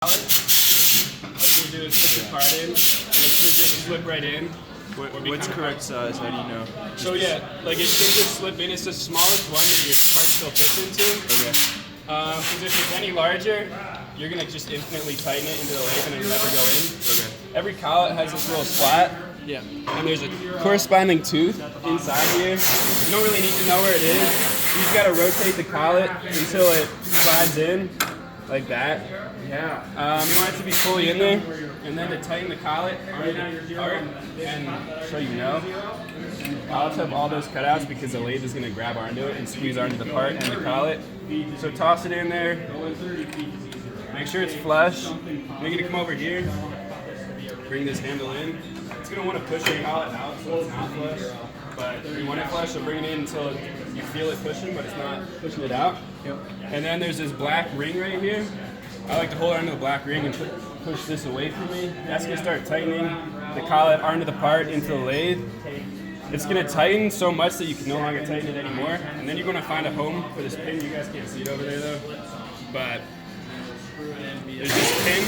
What you do is put your part in, and it should just slip right in. What's correct size? How do you know? So yeah, like it should just slip in. It's the smallest one that your part still fits into. Okay. Because if it's any larger, you're gonna just infinitely tighten it into the lathe and it'll never go in. Okay. Every collet has this little slat. Yeah. And there's a corresponding tooth inside here. You don't really need to know where it is. You just gotta rotate the collet until it slides in, like that. Yeah. You want it to be fully in there, and then to tighten the collet onto the part, and so you know, collets have all those cutouts because the lathe is going to grab onto it and squeeze onto the part and the collet. So toss it in there, make sure it's flush. You're going to come over here, bring this handle in. It's going to want to push your collet out so it's not flush, but if you want it flush, so bring it in until you feel it pushing, but it's not pushing it out. And then there's this black ring right here. I like to hold onto the black ring and push this away from me. That's going to start tightening the collet onto the part into the lathe. It's going to tighten so much that you can no longer tighten it anymore. And then you're going to find a home for this pin. You guys can't see it over there though. But there's this pin.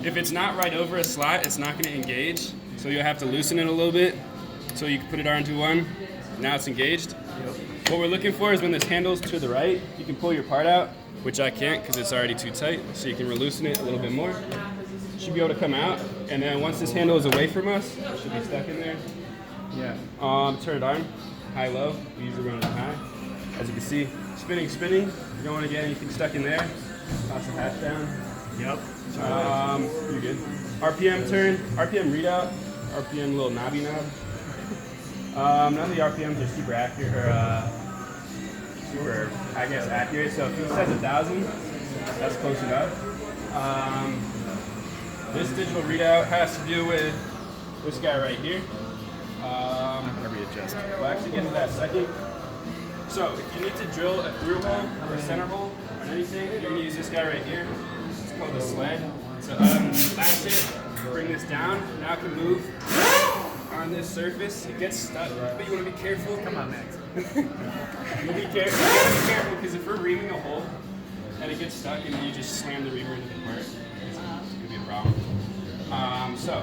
If it's not right over a slot, it's not going to engage. So you'll have to loosen it a little bit so you can put it onto one. Now it's engaged. What we're looking for is when this handle's to the right, you can pull your part out, which I can't because it's already too tight, so you can loosen it a little bit more. It should be able to come out, and then once this handle is away from us, it should be stuck in there. Yeah. Turn it on, high, low. We usually run it high. As you can see, spinning, spinning. You don't want to get anything stuck in there. Toss the hatch down. Yep. You're good. RPM turn, RPM readout, RPM little knobby knob. None of the RPMs are super accurate, or super, I guess, accurate. So if it says 1,000, that's close enough. This digital readout has to do with this guy right here. How do we adjust? We'll actually get to that second. So if you need to drill a through hole or a center hole or anything, you're gonna use this guy right here. It's called the sled. So latch it, bring this down. Now it can move on this surface. It gets stuck, but you want to be careful. Come on, Max. You'll be careful. You gotta be careful because if we're reaming a hole and it gets stuck and you just slam the reamer into the part, it's gonna be a problem. So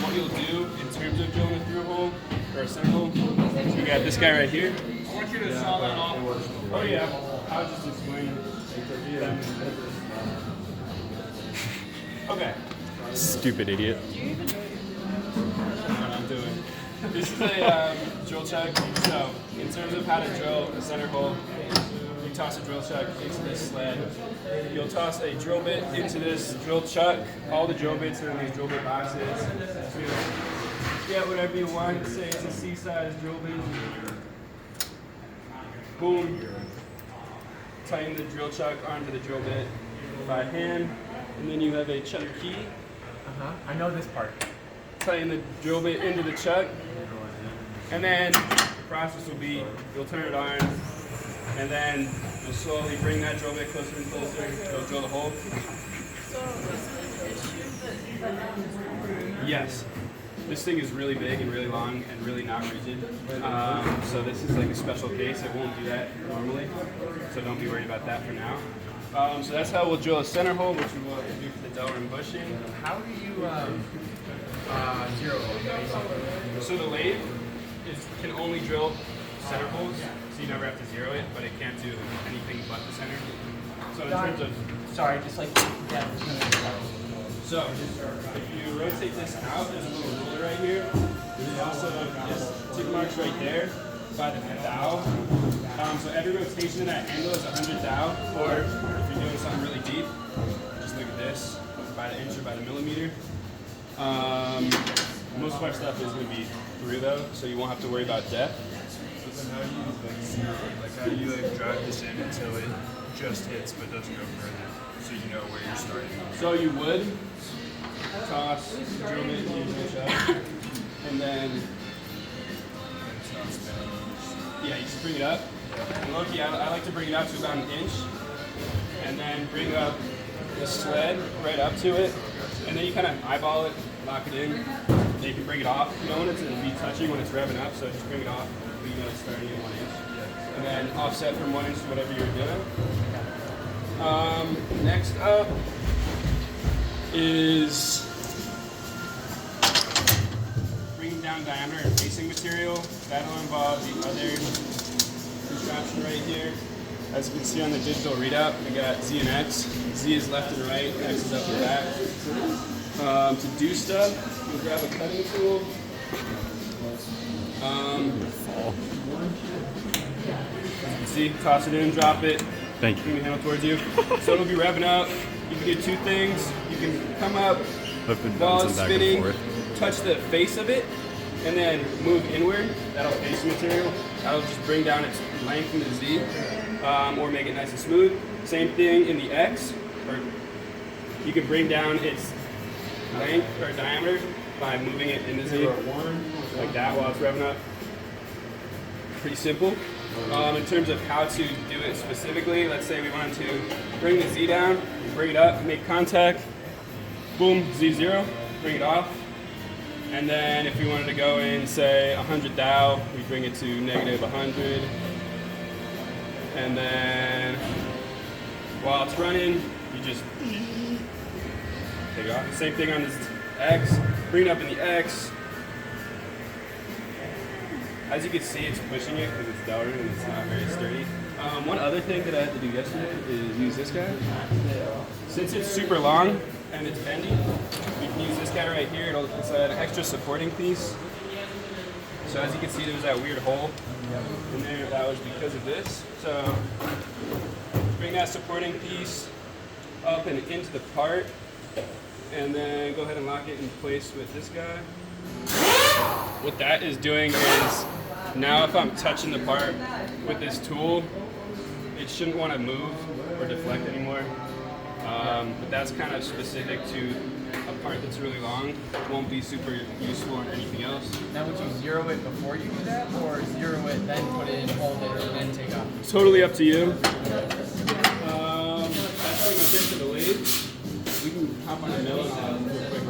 what you'll do in terms of drilling a through hole or a center hole, so you got this guy right here. I want you to saw that off. Oh yeah, I'll just explain. Okay. Stupid idiot. What I'm doing. This is a drill chuck. So, in terms of how to drill a center hole, you toss a drill chuck into this sled. You'll toss a drill bit into this drill chuck. All the drill bits are in these drill bit boxes. So get whatever you want. Say it's a C-size drill bit. Boom. Tighten the drill chuck onto the drill bit by hand, and then you have a chuck key. I know this part. Tighten the drill bit into the chuck, and then the process will be you'll turn it on, and then you'll slowly bring that drill bit closer and closer. You'll drill the hole. Yes. This thing is really big and really long and really not rigid. So this is like a special case. It won't do that normally. So don't be worried about that for now. So that's how we'll drill a center hole, which we will do for the Delrin bushing. How do you zero hole? So the lathe can only drill center holes, so you never have to zero it, but it can't do anything but the center. So in terms of... Sorry, just like that. So if you rotate this out, there's a little ruler right here. There's also just tick marks right there by the thou. So every rotation of that handle is 100 thou, or if you're doing something really deep, just look at this, by the inch or by the millimeter. Most of our stuff is going to be through though, so you won't have to worry about depth. But then how do you how do you drive this in until it just hits but doesn't go further, so you know where you're starting? So you would toss, drill it, use your chuck, and then It's not spinning. yeah, you just bring it up. And low-key, I like to bring it up to about an inch, and then bring up the sled right up to it, and then you kind of eyeball it, lock it in. Then you can bring it off. You don't want it to be touching when it's revving up, so just bring it off. You know it's starting at 1 inch, and then offset from 1 inch to whatever you're doing. Next up, is bringing down diameter and facing material. That'll involve the other contraption right here. As you can see on the digital readout, we got Z and X. Z is left and right, X is up and back. To do stuff, you'll grab a cutting tool. See, toss it in, drop it. Thank you. Bring the handle towards you. So it'll be revving up. You can do two things. You can come up Up and while down, it's back and spinning, forth. touch the face of it, and then move inward. That'll face the material. That'll just bring down its length in the Z, or make it nice and smooth. Same thing in the X, or you can bring down its length or diameter by moving it in the Z, like that while it's revving up. Pretty simple. In terms of how to do it specifically, let's say we wanted to bring the Z down, bring it up, make contact, boom, Z0, bring it off. And then if we wanted to go in, say 100 thou, we bring it to -100. And then while it's running, you just take it off. Same thing on this X, bring it up in the X. As you can see, it's pushing it because it's down and it's not very sturdy. One other thing that I had to do yesterday is use this guy. Since it's super long and it's bendy, we can use this guy right here. It's an extra supporting piece. So as you can see, there was that weird hole in there. That was because of this. So bring that supporting piece up and into the part, and then go ahead and lock it in place with this guy. What that is doing is, now if I'm touching the part with this tool, it shouldn't want to move or deflect anymore. But that's kind of specific to a part that's really long. It won't be super useful on anything else. Now, would you zero it before you do that, or zero it, then put it in, hold it, and then take off? It's totally up to you. That's pretty much it for the lathe. We can hop on the mill and do a quick